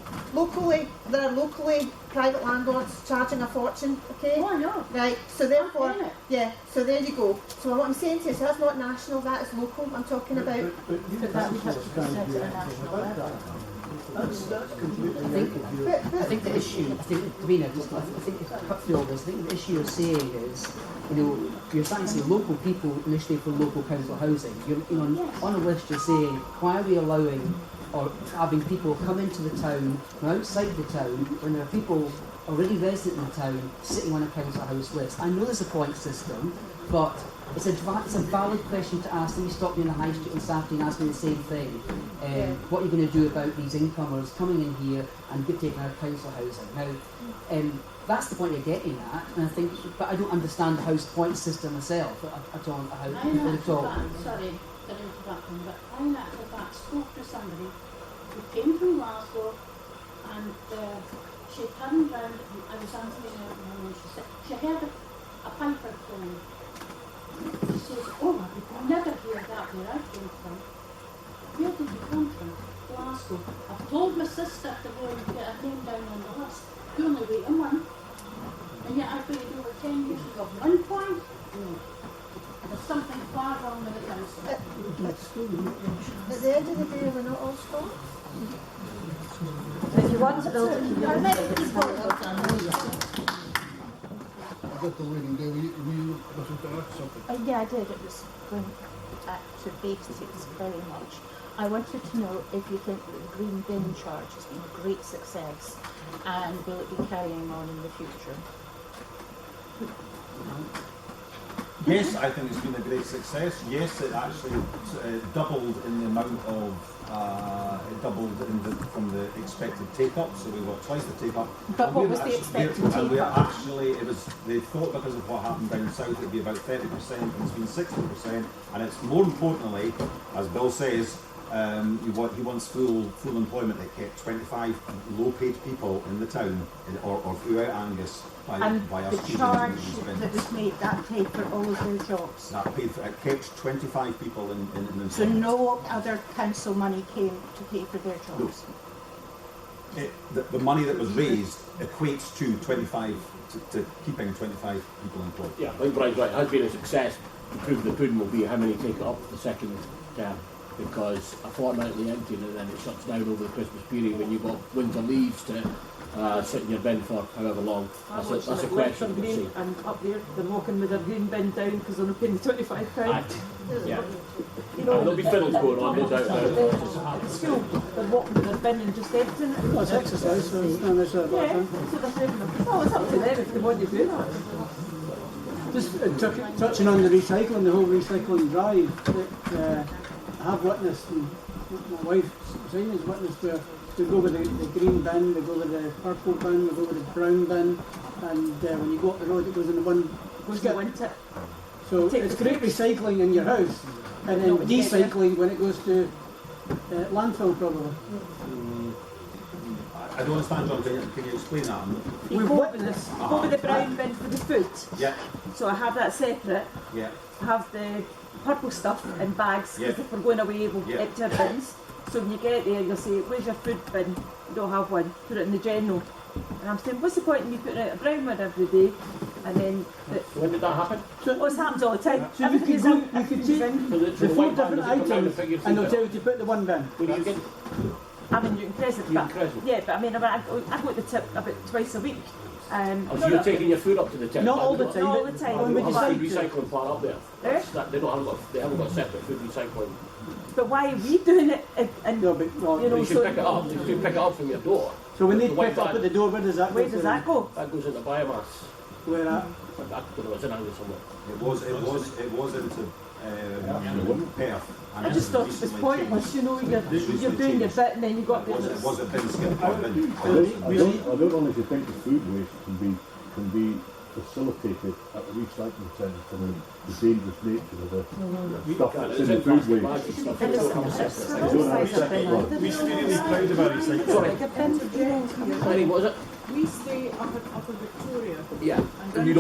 There are locally private landlords charging a fortune. Okay. Oh, I know. Right. So therefore, yeah. So there you go. So what I'm saying to you is that's not national. That is local. I'm talking about. I think the issue, Davina, I think if I cut through all this, I think the issue you're saying is, you're starting to say local people initially for local council housing. On a list you're saying, why are we allowing or having people come into the town from outside the town when there are people already resident in the town sitting on a council house list? I know there's a point system, but it's a valid question to ask. Let me stop you in the high street on Saturday and ask me the same thing. What are you going to do about these incomers coming in here and taking our council housing? Now, that's the point you're getting at, and I think, but I don't understand the house point system myself at all. How I in actual fact, sorry for interrupting, but I in actual fact spoke to somebody who came from Glasgow, and she turned round, I was answering her, and she said, she heard a piper playing. She says, oh, I would never hear that where I came from. Where did you come from? Glasgow. I've told my sister to go and get her name down on the list. You only wait a month. And yet I've waited over 10 years. You've got 1 point? No. There's something far wrong with the council. At the end of the day, we're not all Scots. If you want to build it, How many people? Dr. Reading, were you looking to ask something? Yeah, I did. It was going to basics very much. I wanted to know if you think that the green bin charge has been a great success, and will it be carrying on in the future? Yes, I think it's been a great success. Yes, it actually doubled in the amount of, it doubled from the expected take-up, so we got twice the take-up. But what was the expected take-up? And we actually, they thought because of what happened down south it would be about 30%, and it's been 60%, and it's more importantly, as Bill says, he wants full employment. They kept 25 low-paid people in the town, or throughout Angus, by us. And the charge that was made, that paid for all of their jobs? That paid for, it kept 25 people in employment. So no other council money came to pay for their jobs? No. The money that was raised equates to 25, to keeping 25 people employed. Yeah, I think Brian's right. It has been a success. To prove the pudding will be how many take it up the second term. Because a fortnightly emptying and then it shuts down over the Christmas period when you've got winter leaves to sit in your bin for however long. That's a question to see. And up there, they're walking with their green bin down because they're not paying the £25. Yeah. You know, there'll be fiddles going on, no doubt about it. At school, they're walking with their bin and just emptying it. Well, it's exercise, so it's not necessarily Yeah, so they're saving them. Well, it's up to them if they want to do that. Just touching on the recycling, the whole recycling drive that I have witnessed, and my wife Zane has witnessed, where they go with the green bin, they go with the purple bin, they go with the brown bin, and when you go up the road it goes in the one skip. So it's great recycling in your house, and then decycling when it goes to landfill probably. I don't understand, John. Can you explain that? You go with the brown bin for the food. Yeah. So I have that separate. Yeah. I have the purple stuff in bags, because if we're going away we'll empty our bins. So when you get there you'll say, where's your food bin? You don't have one, put it in the general. And I'm saying, what's the point in you putting out a brown one every day? And then... When did that happen? Oh, it happens all the time. So you could take the 4 different items and they'll tell you to put the one bin. Where do you get? I mean, you can Crescent. Yeah, but I mean, I go to the tip about twice a week. So you're taking your food up to the tip? Not all the time. Not all the time. They don't have a food recycling plant up there. They haven't got separate food recycling. But why are we doing it? And you should pick it up. You should pick it up from your door. So when they pick it up at the door, where does that go? Where does that go? That goes into biomass. Where at? I don't know, it's in Angus somewhere. It was into Perth. I just thought it was pointless, you know, you're doing your bit and then you got this. It was a bin skip by bin. I don't honestly think the food waste can be facilitated at the recycling centre for the dangerous nature of the stuff that's in the food waste. We should be really proud of our recycling. Sorry, what is it? We stay up in Victoria. Yeah, and the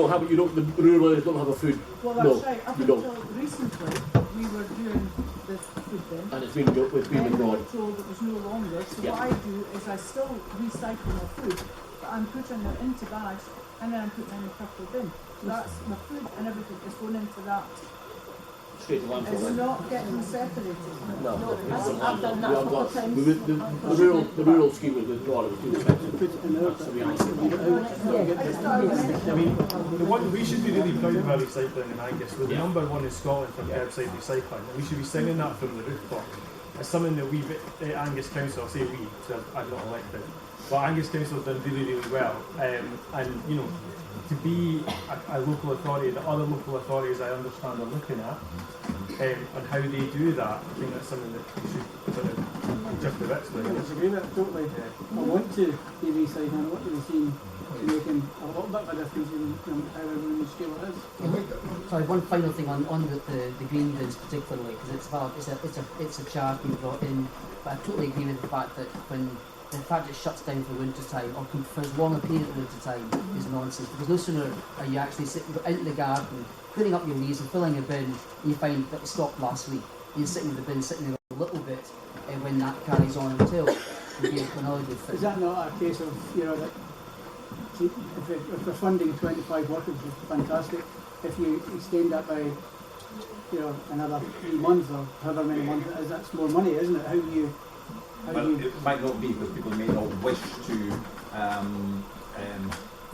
rural areas don't have a food. Well, that's right. Up until recently, we were doing the food bin. And it's been withdrawn. We were told it was no longer. So what I do is I still recycle my food, but I'm putting it into bags and then I'm putting it in a purple bin. So that's my food and everything is going into that. Straight to landfill. It's not getting separated. No, I've done that a couple of times. The rural scheme was withdrawn. It was too expensive. That's the reality. I mean, the one we should be really proud of our recycling in Angus. We're the #1 in Scotland for curbside recycling, and we should be singing that from the rooftop. it's something that we've Angus Council, I say we, because I'm not elected, but Angus Council have done really, really well. And you know, to be a local authority that other local authorities I understand are looking at, and how they do that, I think that's something that we should sort of just the bits with. I disagree with it totally. I want to be Wayside and I want to be seen to making a little bit of a difference in however in the scale it is. Sorry, one final thing on with the green bins particularly, because it's a charge being brought in, but I totally agree with the fact that the fact it shuts down for winter time or for as long a period of winter time is nonsense, because no sooner are you actually sitting out in the garden cleaning up your leaves and filling a bin, and you find that it stopped last week. You're sitting with the bin sitting there a little bit when that carries on until you get another good thing. Is that not a case of, you know, that if we're funding 25 workers, which is fantastic, if you extend that by, you know, another 3 months or however many months it is, that's more money, isn't it? It might not be, because people may not wish to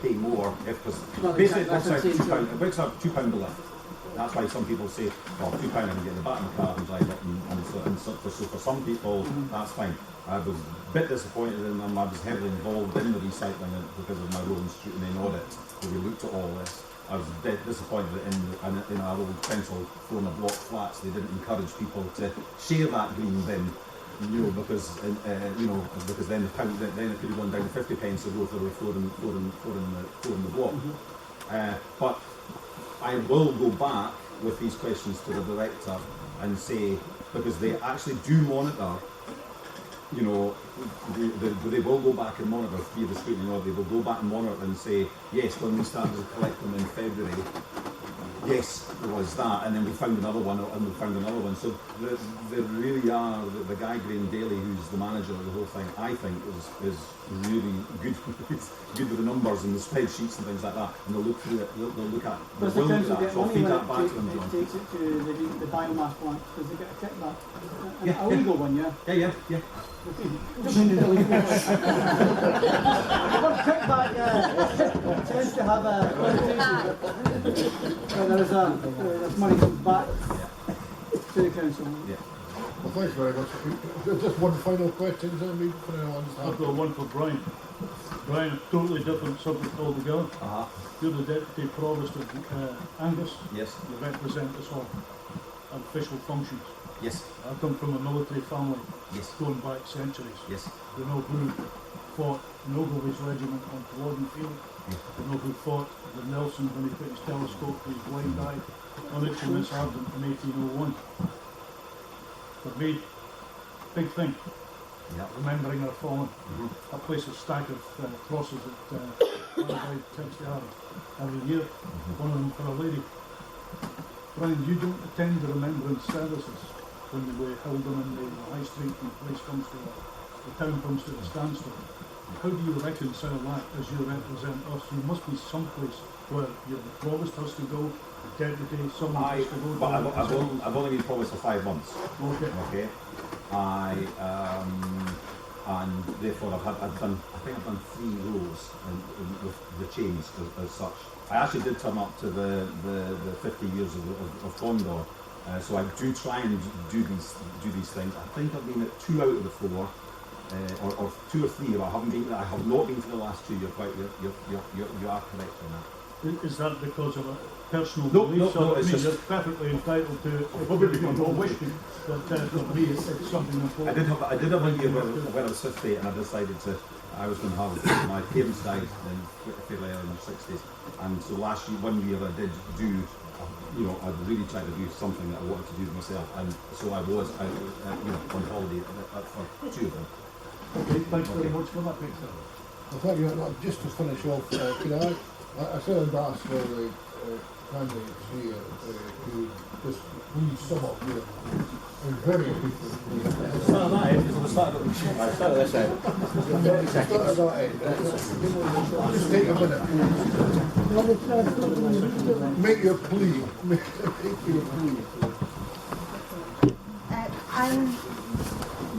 pay more, because basically it works out £2 a lift. That's why some people say, well, £2 I can get in the back of the car and drive it, and so for some people that's fine. I was a bit disappointed in them. I was heavily involved in the recycling because of my role in scrutiny and audit, where we looked at all this. I was disappointed that in our old council form of block flats, they didn't encourage people to share that green bin. You know, because because then it could have gone down to 50 pence a row if there were four in the block. But I will go back with these questions to the director and say, because they actually do monitor, you know, they will go back and monitor via the scrutiny order. They will go back and monitor and say, yes, when we started to collect them in February, yes, there was that, and then we found another one, and we found another one. So there really are, the guy Graham Daly, who's the manager of the whole thing, I think is really good. He's good with the numbers and the spreadsheets and things like that, and they'll look through it, they'll look at, does the council get so money feed when that back to them, John. it takes it to the biomass plant? Does it get a kickback? A legal one, yeah? Yeah. Kickback tends to have a connotation. There's money comes back to the council. Yeah. Well, thanks very much. Just one final question, then I've got one for Brian. Brian, totally different subject altogether. You're the Deputy Provost of Angus. Yes. You represent us all at official functions. Yes. I come from a military family. Yes. Going back centuries. Yes. We know who fought in Ogilvy's regiment on Culloden Field. Yes. We know who fought with Nelson when he put his telescope to his blind eye on HMS Ardent in 1801. For me, big thing. Yeah. Remembering our fallen. I place a stack of crosses at every year. One of them for a lady. Brian, you don't attend the remembrance services when we hold them in the high street and the town comes to a standstill. How do you reconcile that as you represent us? You must be someplace where the provost has to go, the deputy, someone has to go. But I've only been provost for 5 months. Okay. And therefore I've done 3 rows with the chains as such. I actually did turn up to the 50 years of Gondor, so I do try and do these things. I think I've been at 2 out of the 4, or 2 or 3. I have not been to the last 2. You are correct on that. Is that because of a personal belief? No, it's just you're perfectly entitled to it. Probably don't wish to, but for me it's something important. I did have a year when I was 50 and I decided I was going to have, my parents died fairly early in their 60s, and so last year, 1 year I did do, you know, I really tried to do something that I wanted to do myself, and so I was out, on holiday for 2 of them. Okay, thanks very much for that, Peter. Well, thank you. Just to finish off, can I said I'd ask for the candidates here to just please sum up your very briefly. Start at that end, because start at this end. Start at that end. Just take a minute. Make your plea. Make your plea. I'm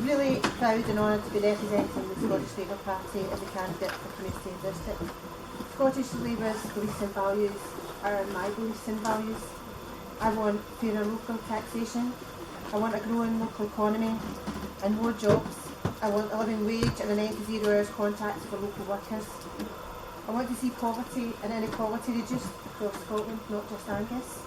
really proud and honoured to be representing the Scottish Labour Party as a candidate for Carnoustie and District. Scottish Labour's beliefs and values are my beliefs and values. I want fairer local taxation. I want a growing local economy and more jobs. I want a living wage and an end to 0 hours contracts for local workers. I want to see poverty and inequality reduced across Scotland, not just Angus.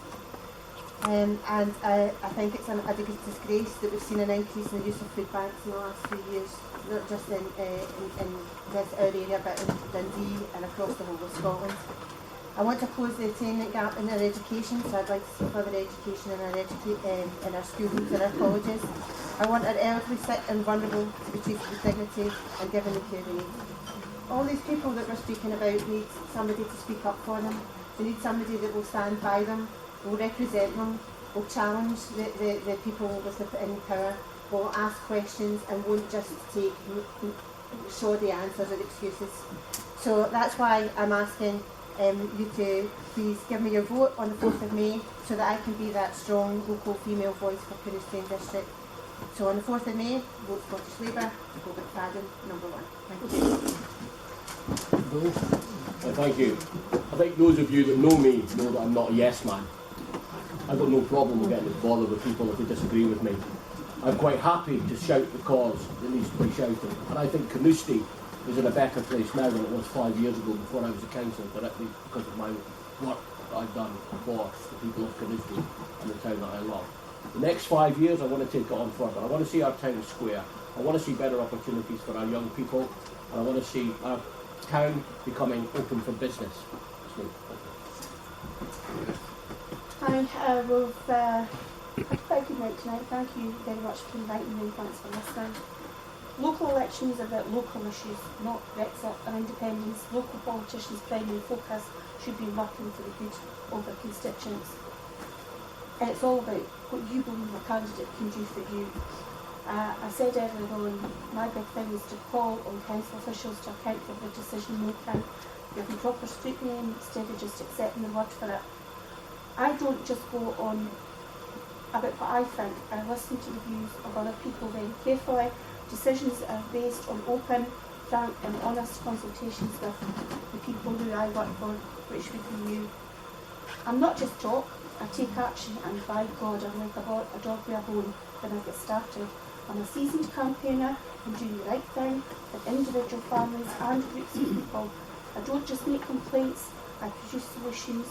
And I think it's a disgrace that we've seen an increase in the use of food banks in the last few years, not just in this our area, but in Dundee and across the whole of Scotland. I want to close the attainment gap in our education, so I'd like to see further education in our schools and our colleges. I want our elderly, sick and vulnerable to be treated with dignity and given the care they need. All these people that we're speaking about need somebody to speak up for them. They need somebody that will stand by them, will represent them, will challenge the people with in power, will ask questions and won't just take shoddy answers or excuses. So that's why I'm asking you to please give me your vote on the 4th of May so that I can be that strong local female voice for Carnoustie and District. So on the 4th of May, vote Scottish Labour, vote McFadden, number 1. Thank you. Thank you. I think those of you that know me know that I'm not a yes man. I've got no problem with getting bothered with people if they disagree with me. I'm quite happy to shout the cause that needs to be shouted. And I think Carnoustie is in a better place now than it was 5 years ago before I was a councillor, directly because of my work that I've done for the people of Carnoustie and the town that I love. The next 5 years I want to take it on further. I want to see our town square. I want to see better opportunities for our young people, and I want to see our town becoming open for business. Hi, thank you tonight. Thank you very much for inviting me and thanks for listening. Local elections are about local issues, not Brexit or independence. Local politicians' primary focus should be working for the good of their constituents. And it's all about what you believe a candidate can do for you. I said earlier on, my big thing is to call on council officials to account for their decision making, give them proper scrutiny instead of just accepting the word for it. I don't just go on about what I think. I listen to the views of other people very carefully. Decisions are based on open, frank and honest consultations with the people who I work for, which would be you. I'm not just talk, I take action, and by God, I'm like a dog with a bone when I get started. I'm a seasoned campaigner and do the right thing for individual families and groups of people. I don't just make complaints, I produce solutions.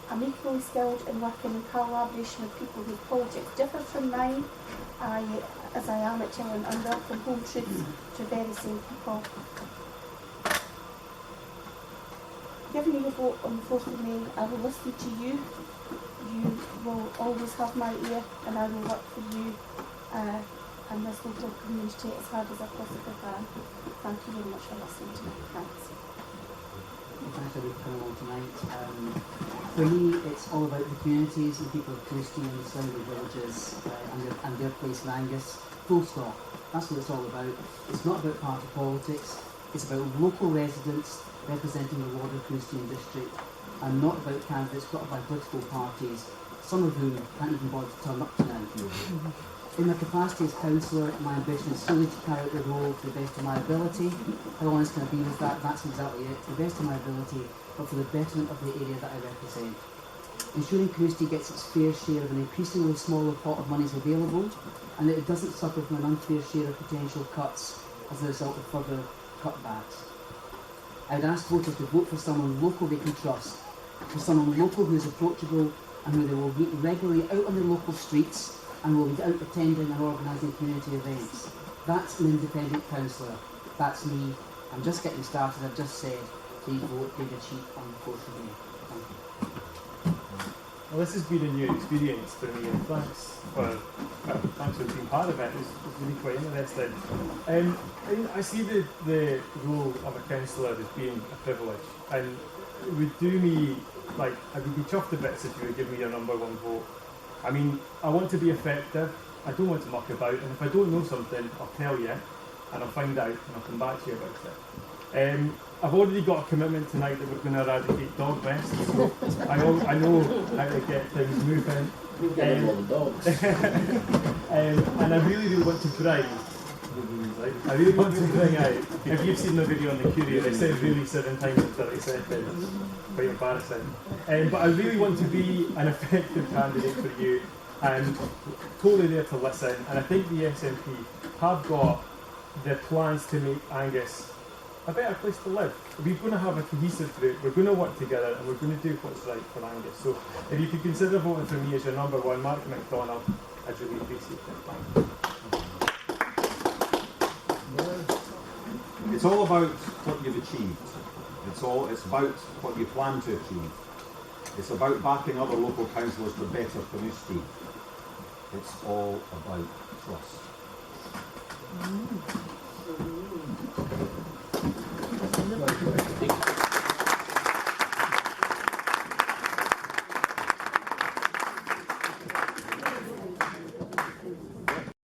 I'm equally skilled in working in collaboration with people whose politics differ from mine, as I am at telling unwelcome home truths to very same people. Giving you a vote on the 4th of May, I will listen to you. You will always have my ear and I will work for you and this local community as hard as I possibly can. Thank you very much for listening to me. Thanks. Thanks everybody for coming along tonight. For me, it's all about the communities and people of Carnoustie and the surrounding villages and their place in Angus. Full stop. That's what it's all about. It's not about party politics. It's about local residents representing the ward of Carnoustie and District, and not about candidates put up by political parties, some of whom can't even bother to turn up tonight. In my capacity as councillor, my ambition is solely to carry out the role to the best of my ability. How honest can I be with that? That's exactly it. To the best of my ability, but for the betterment of the area that I represent. Ensuring Carnoustie gets its fair share of an increasingly smaller pot of monies available, and that it doesn't suffer from an unfair share of potential cuts as a result of further cutbacks. I would ask voters to vote for someone local they can trust, for someone local who is approachable and who they will meet regularly out on their local streets and will be out attending and organising community events. That's an independent councillor. That's me. I'm just getting started. I've just said, please vote David Cheape on the 4th of May. Thank you. Well, this has been a new experience for me, and thanks for being part of it. It's really quite interesting. I see the role of a councillor as being a privilege, and it would do me, I would be chuffed to bits if you would give me your number one vote. I mean, I want to be effective, I don't want to muck about, and if I don't know something, I'll tell you, and I'll find out, and I'll come back to you about it. I've already got a commitment tonight that we're going to eradicate dog vests, so I know how to get things moving. And I really want to bring out, if you've seen the video on the courier, they said really 7 times in 30 seconds, quite embarrassing. But I really want to be an effective candidate for you. and totally there to listen. And I think the SNP have got the plans to make Angus a better place to live. We're going to have a cohesive group, we're going to work together, and we're going to do what's right for Angus. So if you could consider voting for me as your number one, Mark McDonald, I'd really appreciate it. Thank you. It's all about what you've achieved. It's about what you plan to achieve. It's about backing other local councillors to better Carnoustie. It's all about trust.